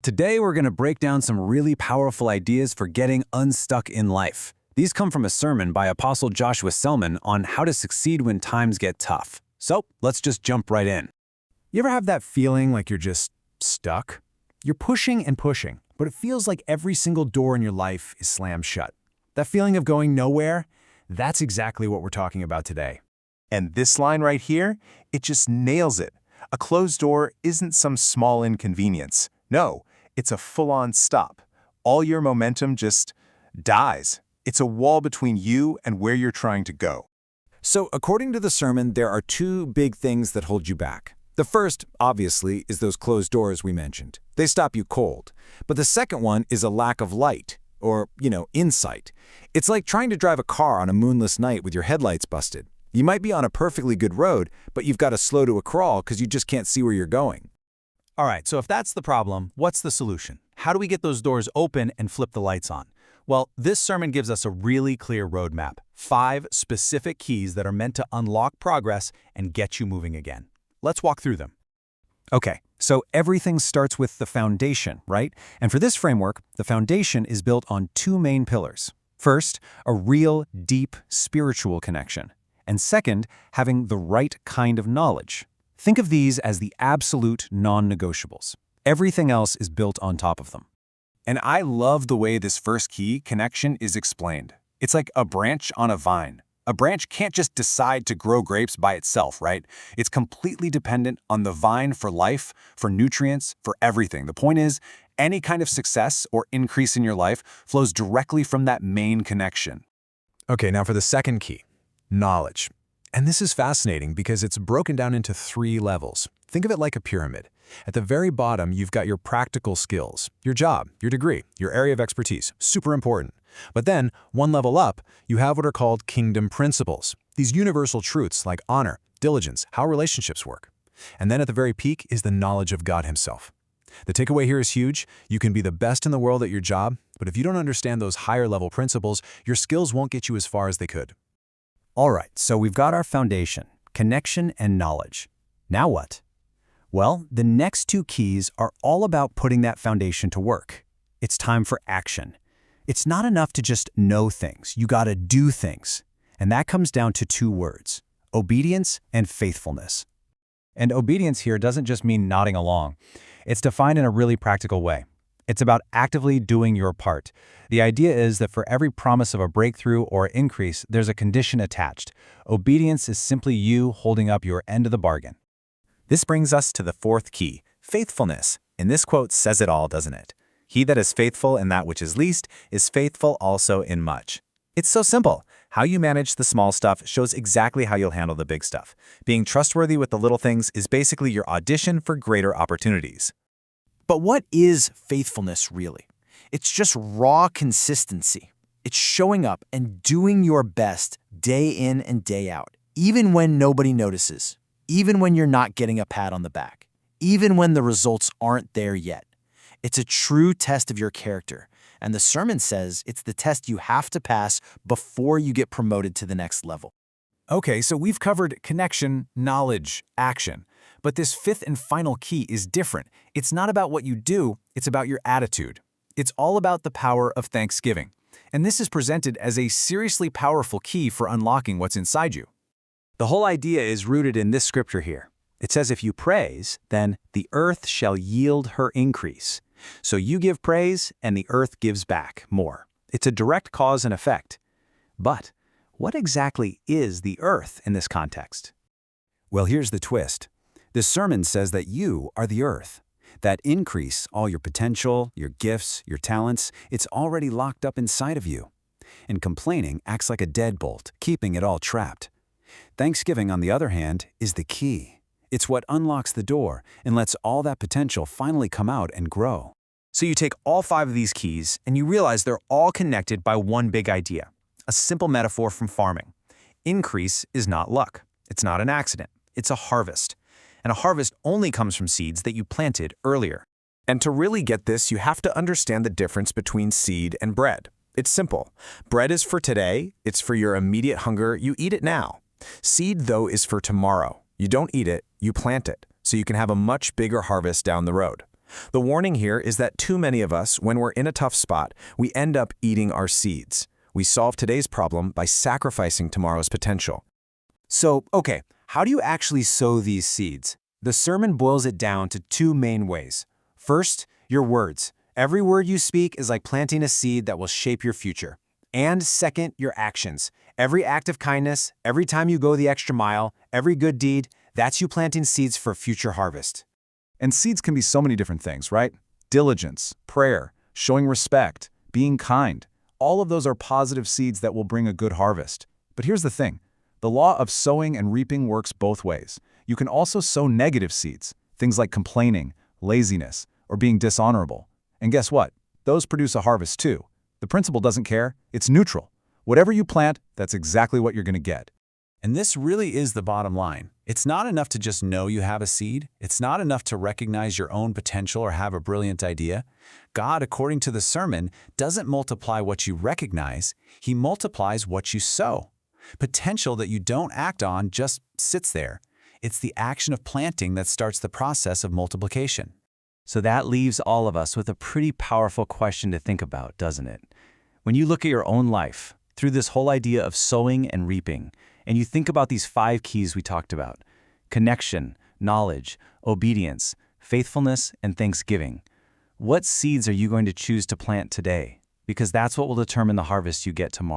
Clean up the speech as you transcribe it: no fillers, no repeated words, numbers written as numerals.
Today, we're going to break down some really powerful ideas for getting unstuck in life. These come from a sermon by Apostle Joshua Selman on how to succeed when times get tough. So, let's just jump right in. You ever have that feeling like you're just stuck? You're pushing and pushing, but it feels like every single door in your life is slammed shut. That feeling of going nowhere, that's exactly what we're talking about today. And this line right here, it just nails it. A closed door isn't some small inconvenience. No, it's a full-on stop. All your momentum just dies. It's a wall between you and where you're trying to go. So, according to the sermon, there are two big things that hold you back. The first, obviously, is those closed doors we mentioned. They stop you cold. But the second one is a lack of light, or, insight. It's like trying to drive a car on a moonless night with your headlights busted. You might be on a perfectly good road, but you've got to slow to a crawl because you just can't see where you're going. All right, so if that's the problem, what's the solution? How do we get those doors open and flip the lights on? Well, this sermon gives us a really clear roadmap. 5 specific keys that are meant to unlock progress and get you moving again. Let's walk through them. Okay, so everything starts with the foundation, right? And for this framework, the foundation is built on 2 main pillars. First, a real, deep spiritual connection. And second, having the right kind of knowledge. Think of these as the absolute non-negotiables. Everything else is built on top of them. And I love the way this first key, connection, is explained. It's like a branch on a vine. A branch can't just decide to grow grapes by itself, right? It's completely dependent on the vine for life, for nutrients, for everything. The point is, any kind of success or increase in your life flows directly from that main connection. Okay, now for the second key, knowledge. And this is fascinating because it's broken down into 3 levels. Think of it like a pyramid. At the very bottom, you've got your practical skills, your job, your degree, your area of expertise, super important. But then, one level up, you have what are called kingdom principles, these universal truths like honor, diligence, how relationships work. And then at the very peak is the knowledge of God himself. The takeaway here is huge. You can be the best in the world at your job, but if you don't understand those higher level principles, your skills won't get you as far as they could. All right, so we've got our foundation, connection and knowledge. Now what? Well, the next 2 keys are all about putting that foundation to work. It's time for action. It's not enough to just know things. You gotta do things. And that comes down to 2 words, obedience and faithfulness. And obedience here doesn't just mean nodding along. It's defined in a really practical way. It's about actively doing your part. The idea is that for every promise of a breakthrough or increase, there's a condition attached. Obedience is simply you holding up your end of the bargain. This brings us to the 4th key, faithfulness. And this quote says it all, doesn't it? He that is faithful in that which is least is faithful also in much. It's so simple. How you manage the small stuff shows exactly how you'll handle the big stuff. Being trustworthy with the little things is basically your audition for greater opportunities. But what is faithfulness really? It's just raw consistency. It's showing up and doing your best day in and day out, even when nobody notices, even when you're not getting a pat on the back, even when the results aren't there yet. It's a true test of your character, and the sermon says it's the test you have to pass before you get promoted to the next level. Okay, so we've covered connection, knowledge, action. But this 5th and final key is different. It's not about what you do, it's about your attitude. It's all about the power of thanksgiving. And this is presented as a seriously powerful key for unlocking what's inside you. The whole idea is rooted in this scripture here. It says if you praise, then the earth shall yield her increase. So you give praise, and the earth gives back more. It's a direct cause and effect. But what exactly is the earth in this context? Well, here's the twist. The sermon says that you are the earth. That increase, all your potential, your gifts, your talents, it's already locked up inside of you. And complaining acts like a deadbolt, keeping it all trapped. Thanksgiving, on the other hand, is the key. It's what unlocks the door and lets all that potential finally come out and grow. So you take all 5 of these keys and you realize they're all connected by one big idea, a simple metaphor from farming. Increase is not luck. It's not an accident. It's a harvest. And a harvest only comes from seeds that you planted earlier. And to really get this, you have to understand the difference between seed and bread. It's simple. Bread is for today. It's for your immediate hunger. You eat it now. Seed, though, is for tomorrow. You don't eat it, you plant it, so you can have a much bigger harvest down the road. The warning here is that too many of us, when we're in a tough spot, we end up eating our seeds. We solve today's problem by sacrificing tomorrow's potential. So, okay, how do you actually sow these seeds? The sermon boils it down to two main ways. First, your words. Every word you speak is like planting a seed that will shape your future. And second, your actions. Every act of kindness, every time you go the extra mile, every good deed, that's you planting seeds for future harvest. And seeds can be so many different things, right? Diligence, prayer, showing respect, being kind. All of those are positive seeds that will bring a good harvest. But here's the thing. The law of sowing and reaping works both ways. You can also sow negative seeds, things like complaining, laziness, or being dishonorable. And guess what? Those produce a harvest too. The principle doesn't care. It's neutral. Whatever you plant, that's exactly what you're going to get. And this really is the bottom line. It's not enough to just know you have a seed. It's not enough to recognize your own potential or have a brilliant idea. God, according to the sermon, doesn't multiply what you recognize. He multiplies what you sow. Potential that you don't act on just sits there. It's the action of planting that starts the process of multiplication. So that leaves all of us with a pretty powerful question to think about, doesn't it? When you look at your own life, through this whole idea of sowing and reaping, and you think about these 5 keys we talked about: connection, knowledge, obedience, faithfulness, and thanksgiving. What seeds are you going to choose to plant today? Because that's what will determine the harvest you get tomorrow.